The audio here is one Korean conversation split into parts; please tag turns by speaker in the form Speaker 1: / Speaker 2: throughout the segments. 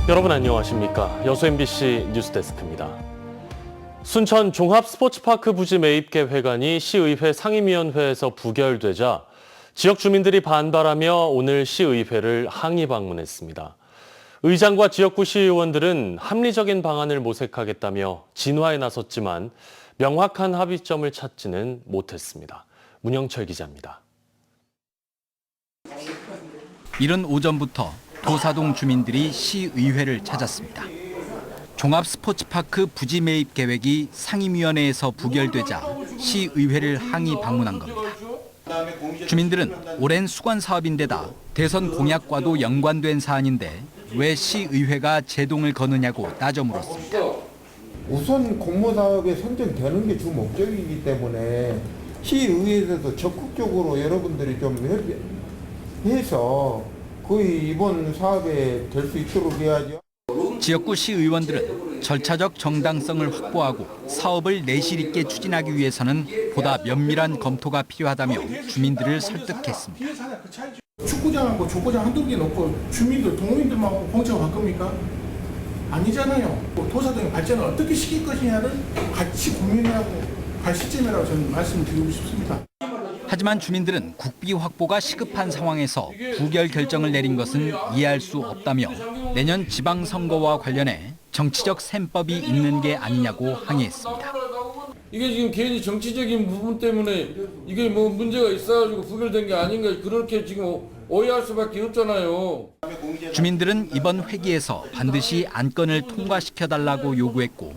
Speaker 1: 여러분 안녕하십니까? 여수 MBC 뉴스데스크입니다. 순천 종합스포츠파크 부지 매입 계획안이 시의회 상임위원회에서 부결되자 지역 주민들이 반발하며 오늘 시의회를 항의 방문했습니다. 의장과 지역구 시의원들은 합리적인 방안을 모색하겠다며 진화에 나섰지만 명확한 합의점을 찾지는 못했습니다. 문영철 기자입니다.
Speaker 2: 이른 오전부터 도사동 주민들이 시의회를 찾았습니다. 종합스포츠파크 부지 매입 계획이 상임위원회에서 부결되자 시의회를 항의 방문한 겁니다. 주민들은 오랜 수건 사업인데다 대선 공약과도 연관된 사안인데 왜 시의회가 제동을 거느냐고 따져 물었습니다.
Speaker 3: 우선 공모사업에 선정되는 게 주 목적이기 때문에 시의회에서도 적극적으로 여러분들이 좀 협의해서 거의 이번 사업에 될 수 있도록 해야죠.
Speaker 2: 지역구 시의원들은 절차적 정당성을 확보하고 사업을 내실 있게 추진하기 위해서는 보다 면밀한 검토가 필요하다며 주민들을 설득했습니다.
Speaker 4: 축구장하고 족구장 한두 개 놓고 주민들, 동호인들만 공짜로 할 겁니까? 아니잖아요. 도사동의 발전을 어떻게 시킬 것이냐를 같이 고민하고 갈 시점이라고 저는 말씀드리고 싶습니다.
Speaker 2: 하지만 주민들은 국비 확보가 시급한 상황에서 부결 결정을 내린 것은 이해할 수 없다며 내년 지방선거와 관련해 정치적 셈법이 있는 게 아니냐고 항의했습니다.
Speaker 5: 이게 지금 개인이 정치적인 부분 때문에 이게 뭐 문제가 있어가지고 부결된 게 아닌가 그렇게 지금 오해할 수밖에 없잖아요.
Speaker 2: 주민들은 이번 회기에서 반드시 안건을 통과시켜달라고 요구했고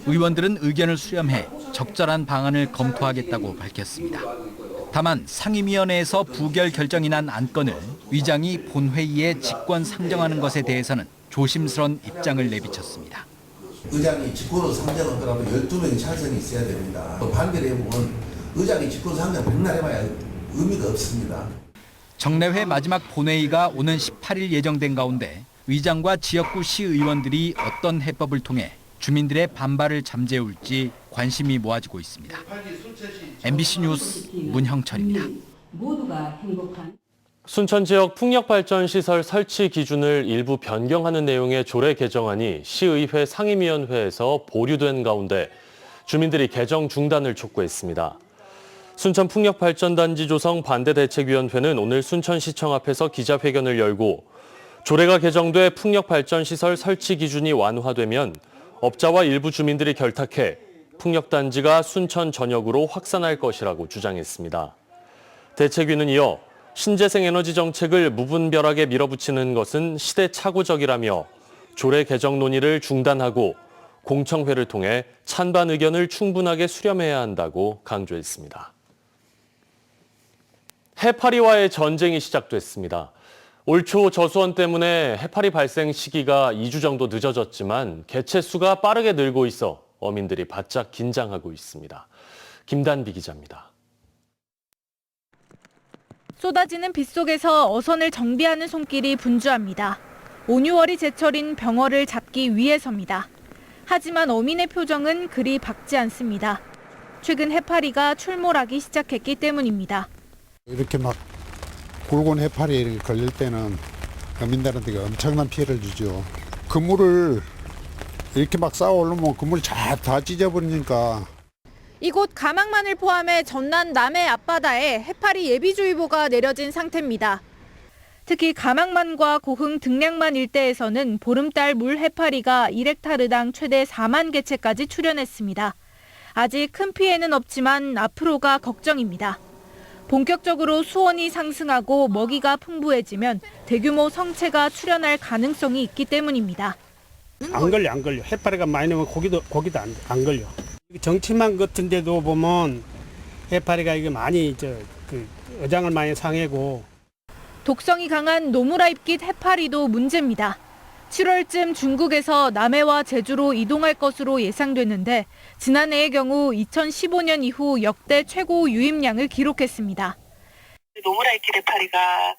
Speaker 2: 의원들은 의견을 수렴해 적절한 방안을 검토하겠다고 밝혔습니다. 다만 상임위원회에서 부결 결정이 난 안건을 의장이 본회의에 직권 상정하는 것에 대해서는 조심스런 입장을 내비쳤습니다.
Speaker 6: 의장이 직권으로 상정한 거라면 12명이 찬성이 있어야 됩니다. 또 반대로 해보면 의장이 직권 상정 백날 해봐야 의미가 없습니다.
Speaker 2: 정례회 마지막 본회의가 오는 18일 예정된 가운데 의장과 지역구 시의원들이 어떤 해법을 통해 주민들의 반발을 잠재울지 관심이 모아지고 있습니다. MBC 뉴스 문형철입니다.
Speaker 1: 순천 지역 풍력발전시설 설치 기준을 일부 변경하는 내용의 조례 개정안이 시의회 상임위원회에서 보류된 가운데 주민들이 개정 중단을 촉구했습니다. 순천 풍력발전단지 조성 반대대책위원회는 오늘 순천시청 앞에서 기자회견을 열고 조례가 개정돼 풍력발전시설 설치 기준이 완화되면 업자와 일부 주민들이 결탁해 풍력단지가 순천 전역으로 확산할 것이라고 주장했습니다. 대책위는 이어 신재생 에너지 정책을 무분별하게 밀어붙이는 것은 시대착오적이라며 조례 개정 논의를 중단하고 공청회를 통해 찬반 의견을 충분하게 수렴해야 한다고 강조했습니다. 해파리와의 전쟁이 시작됐습니다. 올 초 저수원 때문에 해파리 발생 시기가 2주 정도 늦어졌지만 개체 수가 빠르게 늘고 있어 어민들이 바짝 긴장하고 있습니다. 김단비 기자입니다.
Speaker 7: 쏟아지는 빗속에서 어선을 정비하는 손길이 분주합니다. 5, 6월이 제철인 병어를 잡기 위해서입니다. 하지만 어민의 표정은 그리 밝지 않습니다. 최근 해파리가 출몰하기 시작했기 때문입니다.
Speaker 8: 이렇게 막 굵은 해파리 걸릴 때는 어민들한테 엄청난 피해를 주죠. 그물을 이렇게 막 쌓아 올리면 그물 다 찢어버리니까.
Speaker 7: 이곳 가망만을 포함해 전남 남해 앞바다에 해파리 예비주의보가 내려진 상태입니다. 특히 가망만과 고흥 등량만 일대에서는 보름달 물 해파리가 1헥타르당 최대 4만 개체까지 출현했습니다. 아직 큰 피해는 없지만 앞으로가 걱정입니다. 본격적으로 수온이 상승하고 먹이가 풍부해지면 대규모 성체가 출현할 가능성이 있기 때문입니다.
Speaker 9: 안 걸려. 해파리가 많이 나오면 고기도 안 걸려. 정치망 같은 데도 보면 해파리가 이게 많이 어장을 많이 상해고.
Speaker 7: 독성이 강한 노무라입깃 해파리도 문제입니다. 7월쯤 중국에서 남해와 제주로 이동할 것으로 예상됐는데 지난해의 경우 2015년 이후 역대 최고 유입량을 기록했습니다.
Speaker 10: 노무라입깃 해파리가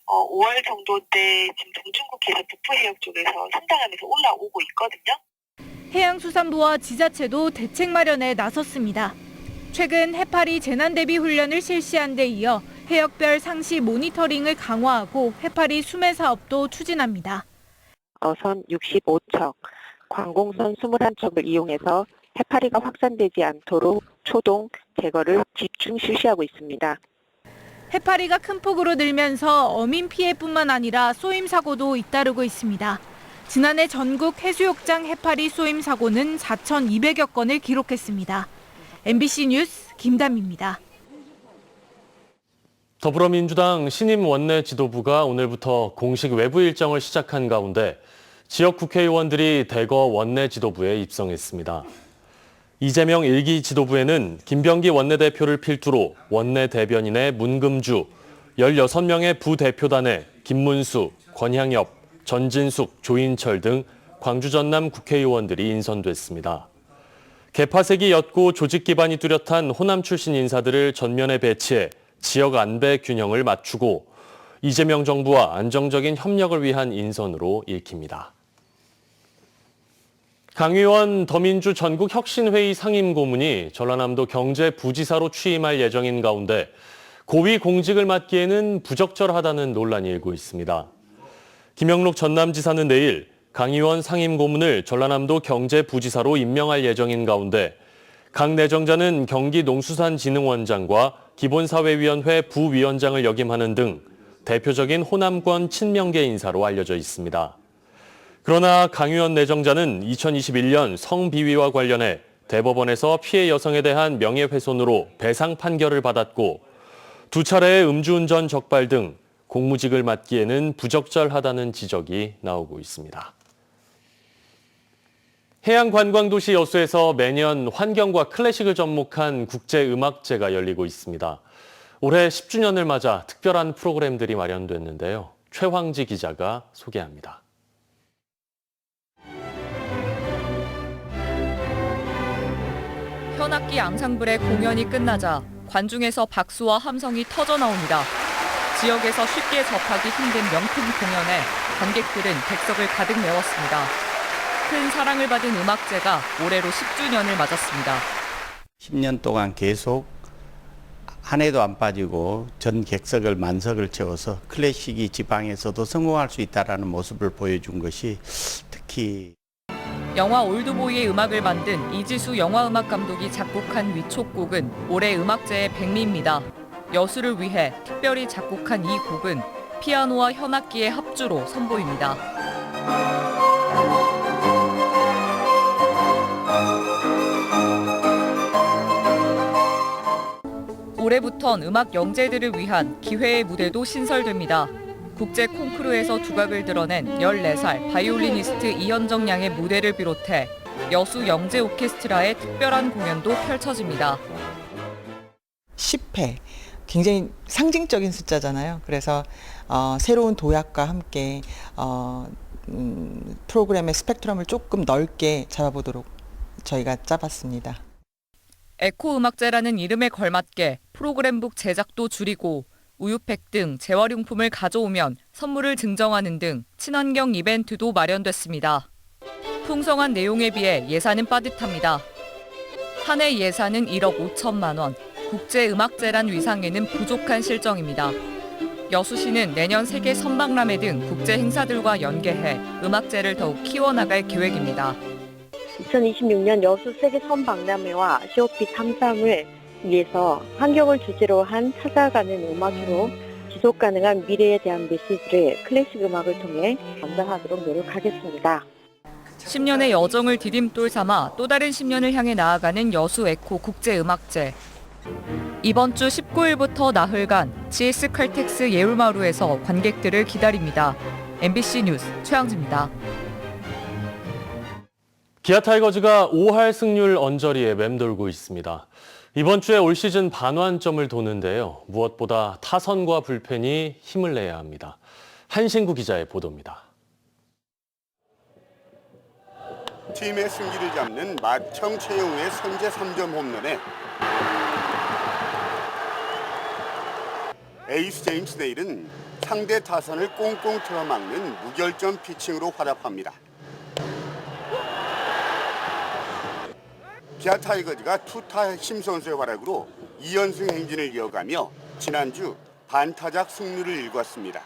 Speaker 10: 5월 정도 때 지금 동중국해에서 북부 해역 쪽에서 성장하면서 올라오고 있거든요.
Speaker 7: 해양수산부와 지자체도 대책 마련에 나섰습니다. 최근 해파리 재난 대비 훈련을 실시한 데 이어 해역별 상시 모니터링을 강화하고 해파리 수매 사업도 추진합니다.
Speaker 10: 어선 65척, 관공선 21척을 이용해서 해파리가 확산되지 않도록 초동 제거를 집중 실시하고 있습니다.
Speaker 7: 해파리가 큰 폭으로 늘면서 어민 피해뿐만 아니라 쏘임 사고도 잇따르고 있습니다. 지난해 전국 해수욕장 해파리 쏘임 사고는 4,200여 건을 기록했습니다. MBC 뉴스 김담입니다.
Speaker 1: 더불어민주당 신임 원내 지도부가 오늘부터 공식 외부 일정을 시작한 가운데 지역 국회의원들이 대거 원내 지도부에 입성했습니다. 이재명 1기 지도부에는 김병기 원내대표를 필두로 원내 대변인의 문금주, 16명의 부대표단에 김문수, 권향엽, 전진숙, 조인철 등 광주 전남 국회의원들이 인선됐습니다. 개파색이 옅고 조직 기반이 뚜렷한 호남 출신 인사들을 전면에 배치해 지역 안배 균형을 맞추고 이재명 정부와 안정적인 협력을 위한 인선으로 읽힙니다. 강의원 더민주 전국혁신회의 상임고문이 전라남도 경제부지사로 취임할 예정인 가운데 고위 공직을 맡기에는 부적절하다는 논란이 일고 있습니다. 김영록 전남지사는 내일 강의원 상임고문을 전라남도 경제부지사로 임명할 예정인 가운데 강 내정자는 경기농수산진흥원장과 기본사회위원회 부위원장을 역임하는 등 대표적인 호남권 친명계 인사로 알려져 있습니다. 그러나 강 의원 내정자는 2021년 성비위와 관련해 대법원에서 피해 여성에 대한 명예훼손으로 배상 판결을 받았고 두 차례의 음주운전 적발 등 공무직을 맡기에는 부적절하다는 지적이 나오고 있습니다. 해양관광도시 여수에서 매년 환경과 클래식을 접목한 국제음악제가 열리고 있습니다. 올해 10주년을 맞아 특별한 프로그램들이 마련됐는데요. 최황지 기자가 소개합니다.
Speaker 11: 현악기 앙상블의 공연이 끝나자 관중에서 박수와 함성이 터져 나옵니다. 지역에서 쉽게 접하기 힘든 명품 공연에 관객들은 객석을 가득 메웠습니다. 큰 사랑을 받은 음악제가 올해로 10주년을 맞았습니다.
Speaker 12: 10년 동안 계속 한 해도 안 빠지고 전 객석을 만석을 채워서 클래식이 지방에서도 성공할 수 있다는 모습을 보여준 것이 특히
Speaker 11: 영화 올드보이의 음악을 만든 이지수 영화음악 감독이 작곡한 위촉곡은 올해 음악제의 백미입니다. 여수를 위해 특별히 작곡한 이 곡은 피아노와 현악기의 합주로 선보입니다. 올해부턴 음악 영재들을 위한 기회의 무대도 신설됩니다. 국제 콩쿠르에서 두각을 드러낸 14살 바이올리니스트 이현정 양의 무대를 비롯해 여수 영재 오케스트라의 특별한 공연도 펼쳐집니다.
Speaker 13: 10회, 굉장히 상징적인 숫자잖아요. 그래서 새로운 도약과 함께 프로그램의 스펙트럼을 조금 넓게 잡아보도록 저희가 짜봤습니다.
Speaker 11: 에코음악제라는 이름에 걸맞게 프로그램북 제작도 줄이고 우유팩 등 재활용품을 가져오면 선물을 증정하는 등 친환경 이벤트도 마련됐습니다. 풍성한 내용에 비해 예산은 빠듯합니다. 한 해 예산은 1억 5천만 원, 국제음악제란 위상에는 부족한 실정입니다. 여수시는 내년 세계 선박람회 등 국제 행사들과 연계해 음악제를 더욱 키워나갈 계획입니다.
Speaker 10: 2026년 여수 세계 선박람회와 COP 33을 위해서 환경을 주제로 한 찾아가는 음악으로 지속가능한 미래에 대한 메시지를 클래식 음악을 통해 전달하도록 노력하겠습니다.
Speaker 11: 10년의 여정을 디딤돌 삼아 또 다른 10년을 향해 나아가는 여수 에코 국제음악제. 이번 주 19일부터 나흘간 GS 칼텍스 예울마루에서 관객들을 기다립니다. MBC 뉴스 최양지입니다.
Speaker 1: 기아 타이거즈가 5할 승률 언저리에 맴돌고 있습니다. 이번 주에 올 시즌 반환점을 도는데요. 무엇보다 타선과 불펜이 힘을 내야 합니다. 한신구 기자의 보도입니다.
Speaker 14: 팀의 승기를 잡는 마청 최용우의 선제 3점 홈런에 에이스 제임스 데일은 상대 타선을 꽁꽁 틀어막는 무결점 피칭으로 화답합니다. 기아 타이거즈가 투타 핵심 선수의 활약으로 2연승 행진을 이어가며 지난주 반타작 승률을 일궜습니다.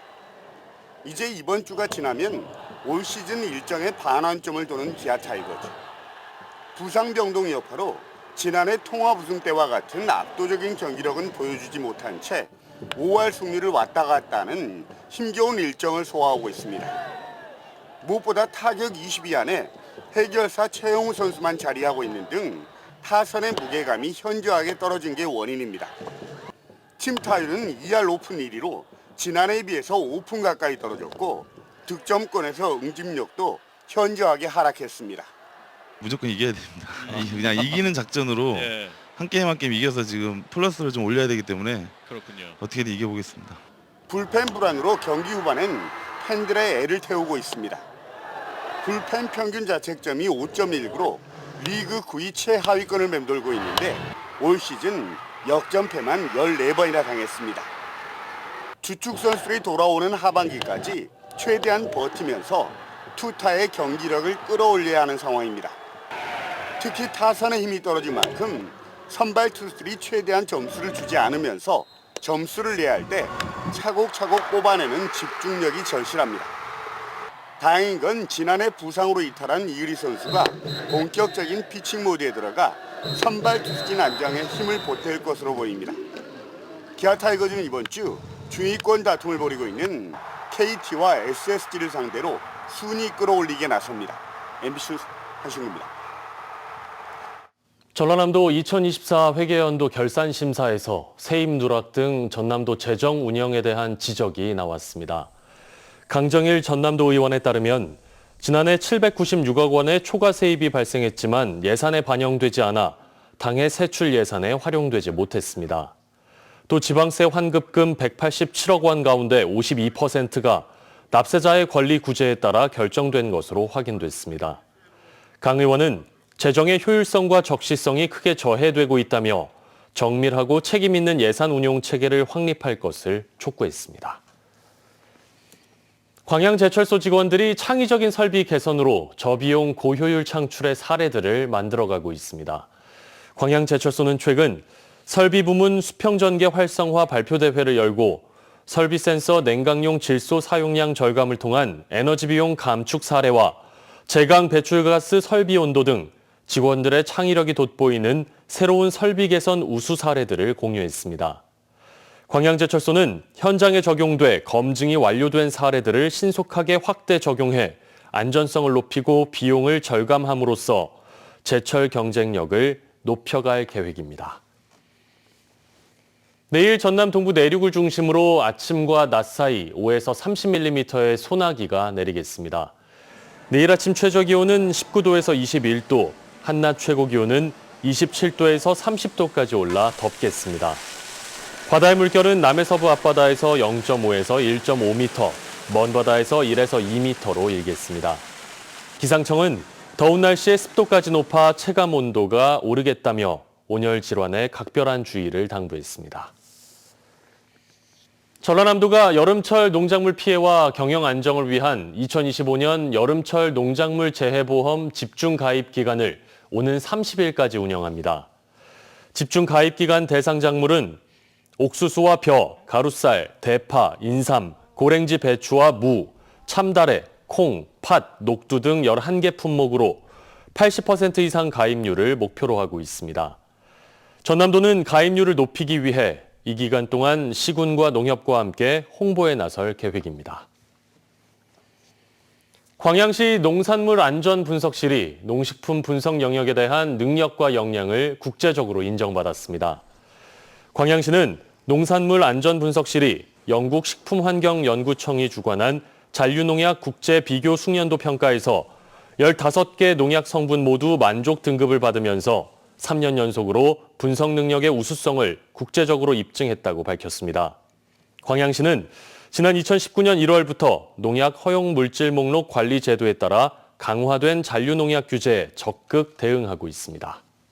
Speaker 14: 이제 이번 주가 지나면 올 시즌 일정의 반환점을 도는 기아 타이거즈. 부상 병동 여파로 지난해 통합 우승 때와 같은 압도적인 경기력은 보여주지 못한 채 5할 승리를 왔다 갔다 하는 힘겨운 일정을 소화하고 있습니다. 무엇보다 타격 20위 안에 해결사 최영우 선수만 자리하고 있는 등 타선의 무게감이 현저하게 떨어진 게 원인입니다. 팀 타율은 2할 오픈 1위로 지난해에 비해서 5푼 가까이 떨어졌고 득점권에서 응집력도 현저하게 하락했습니다.
Speaker 15: 무조건 이겨야 됩니다. 그냥 이기는 작전으로 한 게임 한 게임 이겨서 지금 플러스를 좀 올려야 되기 때문에
Speaker 16: 그렇군요.
Speaker 15: 어떻게든 이겨보겠습니다.
Speaker 14: 불펜 불안으로 경기 후반엔 팬들의 애를 태우고 있습니다. 불펜 평균 자책점이 5.19로 리그 9위 최하위권을 맴돌고 있는데 올 시즌 역전패만 14번이나 당했습니다. 주축 선수들이 돌아오는 하반기까지 최대한 버티면서 투타의 경기력을 끌어올려야 하는 상황입니다. 특히 타선의 힘이 떨어진 만큼 선발 투수들이 최대한 점수를 주지 않으면서 점수를 내야 할 때 차곡차곡 뽑아내는 집중력이 절실합니다. 다행인 건 지난해 부상으로 이탈한 이의리 선수가 본격적인 피칭 모드에 들어가 선발 투수진 안정에 힘을 보탤 것으로 보입니다. 기아 타이거즈는 이번 주 중위권 다툼을 벌이고 있는 KT와 SSG를 상대로 순위 끌어올리기에 나섭니다. MBC 뉴스 한신구입니다.
Speaker 1: 전라남도 2024 회계연도 결산심사에서 세입 누락 등 전남도 재정 운영에 대한 지적이 나왔습니다. 강정일 전남도 의원에 따르면 지난해 796억 원의 초과 세입이 발생했지만 예산에 반영되지 않아 당해 세출 예산에 활용되지 못했습니다. 또 지방세 환급금 187억 원 가운데 52%가 납세자의 권리 구제에 따라 결정된 것으로 확인됐습니다. 강 의원은 재정의 효율성과 적시성이 크게 저해되고 있다며 정밀하고 책임 있는 예산 운용 체계를 확립할 것을 촉구했습니다. 광양제철소 직원들이 창의적인 설비 개선으로 저비용 고효율 창출의 사례들을 만들어가고 있습니다. 광양제철소는 최근 설비 부문 수평전개 활성화 발표대회를 열고 설비 센서 냉각용 질소 사용량 절감을 통한 에너지 비용 감축 사례와 제강 배출가스 설비 온도 등 직원들의 창의력이 돋보이는 새로운 설비 개선 우수 사례들을 공유했습니다. 광양제철소는 현장에 적용돼 검증이 완료된 사례들을 신속하게 확대 적용해 안전성을 높이고 비용을 절감함으로써 제철 경쟁력을 높여갈 계획입니다. 내일 전남 동부 내륙을 중심으로 아침과 낮 사이 5에서 30mm의 소나기가 내리겠습니다. 내일 아침 최저기온은 19도에서 21도, 한낮 최고기온은 27도에서 30도까지 올라 덥겠습니다. 바다의 물결은 남해서부 앞바다에서 0.5에서 1.5m, 먼 바다에서 1에서 2m로 일겠습니다. 기상청은 더운 날씨에 습도까지 높아 체감 온도가 오르겠다며 온열 질환에 각별한 주의를 당부했습니다. 전라남도가 여름철 농작물 피해와 경영 안정을 위한 2025년 여름철 농작물 재해보험 집중 가입 기간을 오는 30일까지 운영합니다. 집중 가입 기간 대상 작물은 옥수수와 벼, 가루쌀, 대파, 인삼, 고랭지 배추와 무, 참다래, 콩, 팥, 녹두 등 11개 품목으로 80% 이상 가입률을 목표로 하고 있습니다. 전남도는 가입률을 높이기 위해 이 기간 동안 시군과 농협과 함께 홍보에 나설 계획입니다. 광양시 농산물 안전 분석실이 농식품 분석 영역에 대한 능력과 역량을 국제적으로 인정받았습니다. 광양시는 농산물 안전 분석실이 영국 식품환경연구청이 주관한 잔류농약 국제 비교 숙련도 평가에서 15개 농약 성분 모두 만족 등급을 받으면서 3년 연속으로 분석 능력의 우수성을 국제적으로 입증했다고 밝혔습니다. 광양시는 지난 2019년 1월부터 농약 허용 물질 목록 관리 제도에 따라 강화된 잔류농약 규제에 적극 대응하고 있습니다.